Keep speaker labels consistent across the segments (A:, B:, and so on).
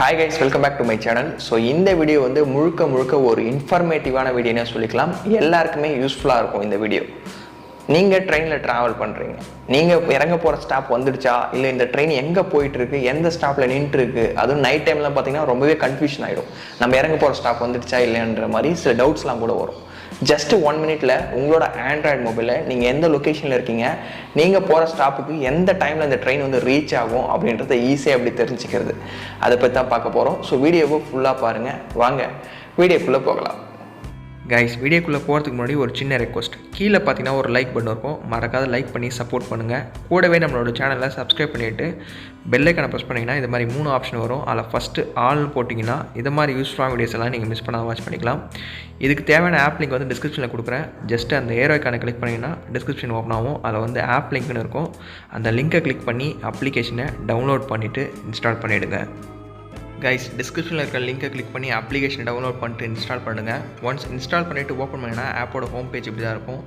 A: Hi guys, welcome back to my channel. So இந்த video வந்து முழுக்க ஒரு இன்ஃபர்மேட்டிவான வீடியோனே சொல்லிக்கலாம். எல்லாருக்குமே யூஸ்ஃபுல்லாக இருக்கும் இந்த வீடியோ. நீங்கள் ட்ரெயினில் ட்ராவல் பண்ணுறீங்க, நீங்கள் இறங்க போகிற ஸ்டாப் வந்துடுச்சா, இல்லை இந்த ட்ரெயின் எங்கே போயிட்டுருக்கு, எந்த ஸ்டாப்பில் நின்றுருக்கு, அதுவும் நைட் டைமில் பார்த்தீங்கன்னா ரொம்பவே கன்ஃபியூஷன் ஆகிடும். நம்ம இறங்க போகிற ஸ்டாப் வந்துடுச்சா இல்லைன்ற மாதிரி சில டவுட்ஸ்லாம் கூட வரும். ஜஸ்ட் 1 மினிட்ல உங்களோட ஆண்ட்ராய்டு மொபைலில் நீங்கள் எந்த லொக்கேஷனில் இருக்கீங்க, நீங்கள் போகிற ஸ்டாப்புக்கு எந்த டைமில் இந்த ட்ரெயின் வந்து ரீச் ஆகும் அப்படின்றத ஈஸியாக அப்படி தெரிஞ்சுக்கிறது, அதை பற்றி தான் பார்க்க போகிறோம். ஸோ வீடியோவை ஃபுல்லாக பாருங்கள். வாங்க வீடியோக்குள்ளே போகலாம். கைஸ், வீடியோக்குள்ளே போகிறதுக்கு முன்னாடி ஒரு சின்ன ரெக்வஸ்ட். கீழே பார்த்தீங்கன்னா ஒரு லைக் பட்டன் இருக்கும், மறக்காத லைக் பண்ணி சப்போர்ட் பண்ணுங்கள். கூடவே நம்மளோட சேனலை சப்ஸ்கிரைப் பண்ணிவிட்டு பெல்லைக்கான ப்ரெஸ் பண்ணிங்கன்னா இது மாதிரி 3 ஆப்ஷன் வரும். அதில் ஃபஸ்ட்டு ஆல் போட்டிங்கன்னா இது மாதிரி யூஸ்ஃபுல்லான வீடியோஸ் எல்லாம் நீங்கள் மிஸ் பண்ணாமல் வாட்ச் பண்ணிக்கலாம். இதுக்கு தேவையான ஆப் லிங்க் வந்து டிஸ்கிரிப்ஷனில் கொடுக்குறேன். ஜஸ்ட் அந்த ஏரோக்கான கிளிக் பண்ணிங்கன்னா டிஸ்கிரிப்ஷன் ஓப்பன் ஆகும். அதில் வந்து ஆப் லிங்க்னு இருக்கும். அந்த லிங்கை கிளிக் பண்ணி அப்ளிகேஷனை டவுன்லோட் பண்ணிவிட்டு இன்ஸ்டால் பண்ணிவிடுங்க. கைஸ், டிஸ்கிரிப்ஷனில் இருக்கிற லிங்கை கிளிக் பண்ணி அப்ளிகேஷன் டவுன்லோட் பண்ணிட்டு இன்ஸ்டால் பண்ணுங்கள். ஒன்ஸ் இன்ஸ்டால் பண்ணிவிட்டு ஓப்பன் பண்ணிங்கன்னா ஆப்போட ஹோம் பேஜ் இப்படி தான் இருக்கும்.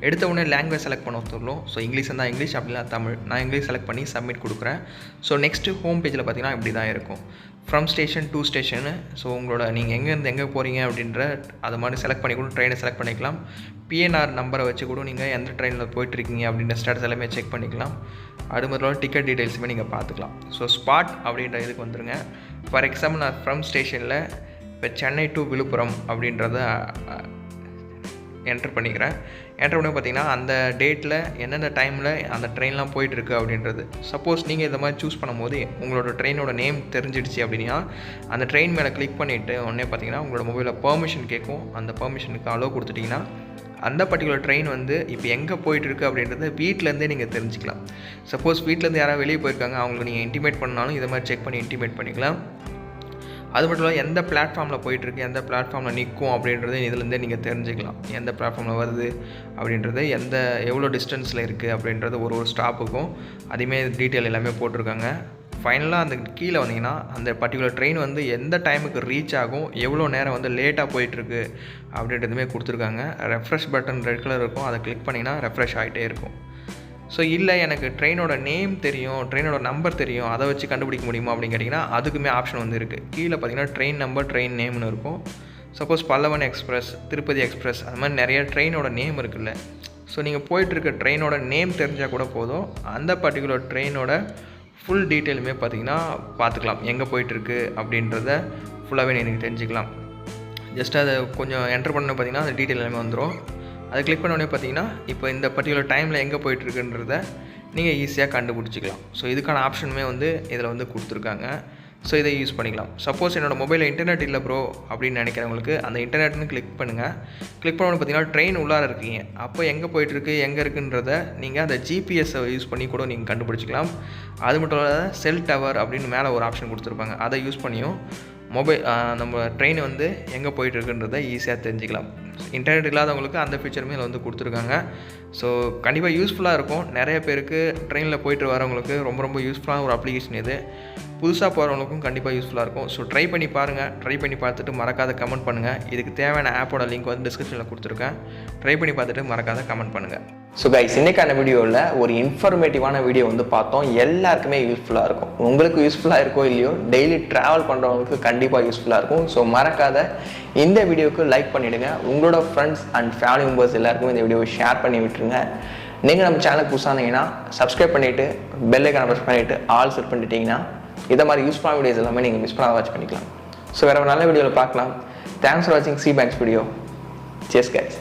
A: எடுத்த உடனே லாங்குவேஜ் செலக்ட் பண்ண சொல்லணும். ஸோ இங்கிலீஷ் இருந்தால் இங்கிலீஷ், அப்படிலாம் தமிழ். நான் இங்கிலீஷ் செலக்ட் பண்ணி சப்மிட் கொடுக்குறேன். ஸோ நெக்ஸ்ட்டு ஹோம் பேஜில் பார்த்தீங்கன்னா இப்படி தான் இருக்கும். From station to station. So உங்களோட நீங்கள் எங்கேருந்து எங்கே போகிறீங்க அப்படின்ற அது மாதிரி செலக்ட் பண்ணி கூட ட்ரெயினை செலக்ட் பண்ணிக்கலாம். பிஎன்ஆர் நம்பரை வச்சு கூட நீங்கள் எந்த ட்ரெயினில் போயிட்டுருக்கீங்க அப்படின்ற ஸ்டேட்டஸ் எல்லாமே செக் பண்ணிக்கலாம். அது மாதிரி டிக்கெட் டீட்டெயில்ஸுமே நீங்கள் பார்த்துக்கலாம். ஸோ ஸ்பாட் அப்படின்ற இதுக்கு வந்துடுங்க. ஃபார் எக்ஸாம்பிள், நான் ஃப்ரம் ஸ்டேஷனில் இப்போ சென்னை டு விழுப்புரம் அப்படின்றத என்ட்ரு பண்ணிக்கிறேன். என்ட்ரு பண்ணி பார்த்தீங்கன்னா அந்த டேட்டில் எந்தெந்த டைமில் அந்த ட்ரெயின்லாம் போயிட்டுருக்கு அப்படின்றது. சப்போஸ் நீங்கள் இந்த மாதிரி சூஸ் பண்ணும்போது உங்களோட ட்ரெயினோட நேம் தெரிஞ்சிடுச்சு அப்படின்னா அந்த ட்ரெயின் மேலே கிளிக் பண்ணிவிட்டு உடனே பார்த்தீங்கன்னா உங்களோட மொபைலில் பெர்மிஷன் கேட்கும். அந்த பெர்மிஷனுக்கு அலோவ் கொடுத்துட்டிங்கன்னா அந்த பர்டிகுலர் ட்ரெயின் வந்து இப்போ எங்கே போயிட்டுருக்கு அப்படின்றத வீட்டிலேருந்தே நீங்கள் தெரிஞ்சுக்கலாம். சப்போஸ் வீட்டிலேருந்து யாராவது வெளியே போயிருக்காங்க, அவங்களுக்கு நீங்கள் இன்டிமேட் பண்ணாலும் இதை மாதிரி செக் பண்ணி இன்டிமேட் பண்ணிக்கலாம். அது மட்டும் இல்லாமல் எந்த பிளாட்ஃபார்மில் போயிட்டுருக்கு, எந்த பிளாட்ஃபார்மில் நிற்கும் அப்படின்றத இதுலேருந்தே நீங்கள் தெரிஞ்சுக்கலாம். எந்த பிளாட்ஃபார்மில் வருது அப்படின்றது, எவ்வளோ டிஸ்டன்ஸில் இருக்குது அப்படின்றது ஒரு ஸ்டாப்புக்கும் அதுவுமே டீட்டெயில் எல்லாமே போட்டிருக்காங்க. ஃபைனலாக அந்த கீழே வந்தீங்கன்னா அந்த பர்டிகுலர் ட்ரெயின் வந்து எந்த டைமுக்கு ரீச் ஆகும், எவ்வளோ நேரம் வந்து லேட்டாக போயிட்டுருக்கு அப்படின்றதுமே கொடுத்துருக்காங்க. ரெஃப்ரெஷ் பட்டன் ரெட் கலர் இருக்கும், அதை கிளிக் பண்ணிங்கன்னா ரெஃப்ரெஷ் ஆகிட்டே இருக்கும். ஸோ இல்லை எனக்கு ட்ரெயினோட நேம் தெரியும், ட்ரெயினோட நம்பர் தெரியும், அதை வச்சு கண்டுபிடிக்க முடியுமா அப்படின்னு கேட்டிங்கன்னா அதுக்குமே ஆப்ஷன் வந்து இருக்குது. கீழே பார்த்தீங்கன்னா ட்ரெயின் நம்பர், ட்ரெயின் நேம்னு இருக்கும். Suppose Pallavan express, Tirupati express, அது மாதிரி நிறைய ட்ரெயினோட நேம் இருக்குல்ல. ஸோ நீங்கள் போயிட்டுருக்க ட்ரெயினோட நேம் தெரிஞ்சால் கூட போதும், அந்த பர்டிகுலர் ட்ரெயினோட ஃபுல் டீட்டெயிலுமே பார்த்தீங்கன்னா பார்த்துக்கலாம். எங்கே போயிட்டுருக்கு அப்படின்றத ஃபுல்லாகவே நீங்கள் தெரிஞ்சுக்கலாம். ஜஸ்ட் அதை கொஞ்சம் என்ட்ரு பண்ண பார்த்தீங்கன்னா அந்த டீட்டெயில் எல்லாமே வந்துடும். அதை கிளிக் பண்ண உடனே பார்த்தீங்கன்னா இப்போ இந்த பர்டிகுலர் டைமில் எங்கே போயிட்டுருக்குன்றத நீங்கள் ஈஸியாக கண்டுபிடிச்சிக்கலாம். ஸோ இதுக்கான ஆப்ஷனுமே வந்து இதில் வந்து கொடுத்துருக்காங்க. ஸோ இதை யூஸ் பண்ணிக்கலாம். சப்போஸ் என்னோடய மொபைலில் இன்டர்நெட் இல்லை ப்ரோ அப்படின்னு நினைக்கிறவங்களுக்கு அந்த இன்டர்நெட்னு கிளிக் பண்ணுங்கள். கிளிக் பண்ண பார்த்தீங்கன்னா ட்ரெயின் உள்ளார இருக்கீங்க, அப்போ எங்கே போயிட்டுருக்கு எங்கே இருக்குன்றத நீங்கள் அந்த ஜிபிஎஸ்ஸை யூஸ் பண்ணி கூட நீங்கள் கண்டுபிடிச்சிக்கலாம். அது மட்டும் இல்லாத செல் டவர் அப்படின்னு மேலே ஒரு ஆப்ஷன் கொடுத்துருப்பாங்க, அதை யூஸ் பண்ணியும் நம்ம ட்ரெயின் வந்து எங்கே போயிட்டுருக்குன்றதை ஈஸியாக தெரிஞ்சுக்கலாம். இன்டர்நெட் இல்லாதவங்களுக்கு அந்த ஃபீச்சருமே இதில் வந்து கொடுத்துருக்காங்க. ஸோ கண்டிப்பாக யூஸ்ஃபுல்லாக இருக்கும். நிறைய பேருக்கு ட்ரெயினில் போயிட்டு வரவங்களுக்கு ரொம்ப யூஸ்ஃபுல்லான ஒரு அப்ளிகேஷன் இது. புதுசாக போகிறவங்களுக்கும் கண்டிப்பாக யூஸ்ஃபுல்லாக இருக்கும். ஸோ ட்ரை பண்ணி பாருங்கள். ட்ரை பண்ணி பார்த்துட்டு மறக்காத கமெண்ட் பண்ணுங்கள். இதுக்கு தேவையான ஆப்போட லிங்க் வந்து டிஸ்கிரிப்ஷனில் கொடுத்துருக்கேன். ட்ரை பண்ணி பார்த்துட்டு மறக்காத கமெண்ட் பண்ணுங்கள். ஸோ கைஸ், இன்னைக்கான வீடியோவில் ஒரு இன்ஃபர்மேட்டிவான வீடியோ வந்து பார்த்தோம். எல்லாருக்குமே யூஸ்ஃபுல்லாக இருக்கும். உங்களுக்கு யூஸ்ஃபுல்லாக இருக்கோ இல்லையோ, டெய்லி ட்ராவல் பண்ணுறவங்களுக்கு கண்டிப்பாக யூஸ்ஃபுல்லாக இருக்கும். ஸோ மறக்காத இந்த வீடியோவுக்கு லைக் பண்ணிவிடுங்க. உங்களோட ஃப்ரெண்ட்ஸ் அண்ட் ஃபேமிலி மெம்பர்ஸ் எல்லாருக்குமே இந்த வீடியோவை ஷேர் பண்ணி விட்டுருங்க. நீங்கள் நம்ம சேனலுக்கு புதுசானீங்கன்னா சப்ஸ்கிரைப் பண்ணிவிட்டு பெல்லைக்கான ப்ரெஸ் பண்ணிவிட்டு ஆல் செட் பண்ணிட்டீங்கன்னா இதை மாதிரி யூஸ்ஃபுல்லான வீடியோஸ் எல்லாமே நீங்கள் மிஸ் பண்ணாத வாட்ச் பண்ணிக்கலாம். ஸோ வேறு ஒரு நல்ல வீடியோவில் பார்க்கலாம். தேங்க்ஸ் ஃபார் வாட்சிங் C banks video. Cheers guys.